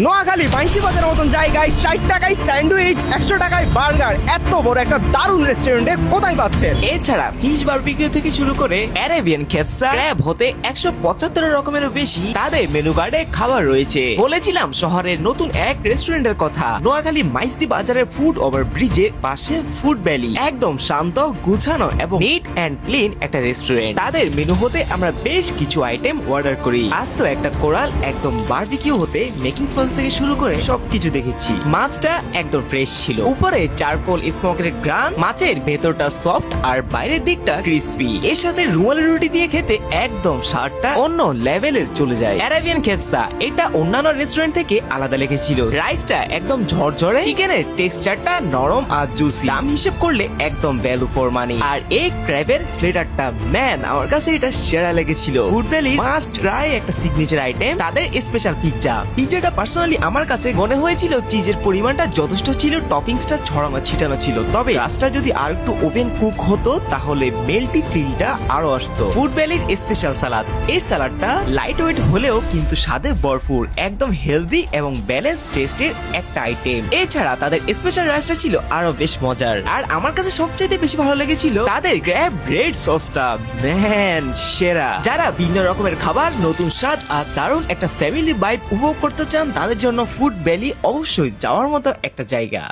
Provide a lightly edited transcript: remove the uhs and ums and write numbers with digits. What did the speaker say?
নোয়াখালী বাইশি বাজারের মতন জায়গায় 60 টাকায় স্যান্ডউইচ, 100 টাকায় বার্গার, এত বড় একটা দারুণ রেস্টুরেন্টে কোথায় পাচ্ছেন? এছাড়া ফিশ বারবিকিউ থেকে শুরু করে অ্যারাবিয়ান খেপসা, ক্র্যাব হতে 175 রকমেরও বেশি তাদের মেনু কার্ডে খাবার রয়েছে। বলেছিলাম শহরের নতুন এক রেস্টুরেন্টের কথা। নোয়াখালী মাইজদি বাজারের ফুড ওভার ব্রিজের পাশে ফুড ভ্যালি, একদম শান্ত, গুছানো এবং নিট অ্যান্ড ক্লিন একটা রেস্টুরেন্ট। তাদের মেনু হতে আমরা বেশ কিছু আইটেম অর্ডার করি। আজ তো একটা কোরাল একদম বারবিকিউ হতে মেকিং থেকে শুরু করে সবকিছু দেখেছি। মাছটা একদম ফ্রেশ ছিল, উপরে চারকোল স্মোকের গ্রান, মাছের ভেতরটা সফট আর বাইরের দিকটা ক্রিসপি। এর সাথে রুমালি রুটি দিয়ে খেতে একদম স্বাদটা অন্য লেভেলের চলে যায়। অ্যারাবিয়ান খেপসা এটা অন্যান্য রেস্টুরেন্ট থেকে আলাদা লেগেছিল। রাইসটা একদম ঝরঝরে, চিকেনের টেক্সচারটা নরম আর জুসি। দাম হিসেব করলে একদম ভ্যালু ফর মানি। আর এই ক্র্যাবের ফ্লেভারটা ম্যান আমার কাছে এটা সেরা লেগেছিল। ফুড ভ্যালি মাস্ট ট্রাই একটা সিগনেচার আইটেম তাদের স্পেশাল পিৎজাটা পার্সোনালি আমার কাছে মনে হয়েছিল চিজের পরিমাণটা যথেষ্ট ছিল, টপিংসটা ছড়ানো ছিটানো ছিল। তবে রাসটা যদি আর একটু ওপেন কুক হতো তাহলে মেল্টি ফিলটা আরো আসতো। ফুড ভ্যালির স্পেশাল সালাদ, এই সালাদটা লাইট ওয়েট হলেও কিন্তু স্বাদে ভরপুর, একদম হেলদি এবং ব্যালেন্স টেস্টের একটা আইটেম। এছাড়া তাদের স্পেশাল রাইসটা ছিল আরো বেশ মজার। আর আমার কাছে সবচেয়ে বেশি ভালো লেগেছিল তাদের গ্র্যাব ব্রেড সসটা, ম্যান সেরা। যারা ভিন্ন রকমের খাবার, নতুন স্বাদ আর দারুণ একটা ফ্যামিলি ভাইব উপভোগ করতে চান তাদের জন্য ফুড ভ্যালি অবশ্যই যাওয়ার মতো একটা জায়গা।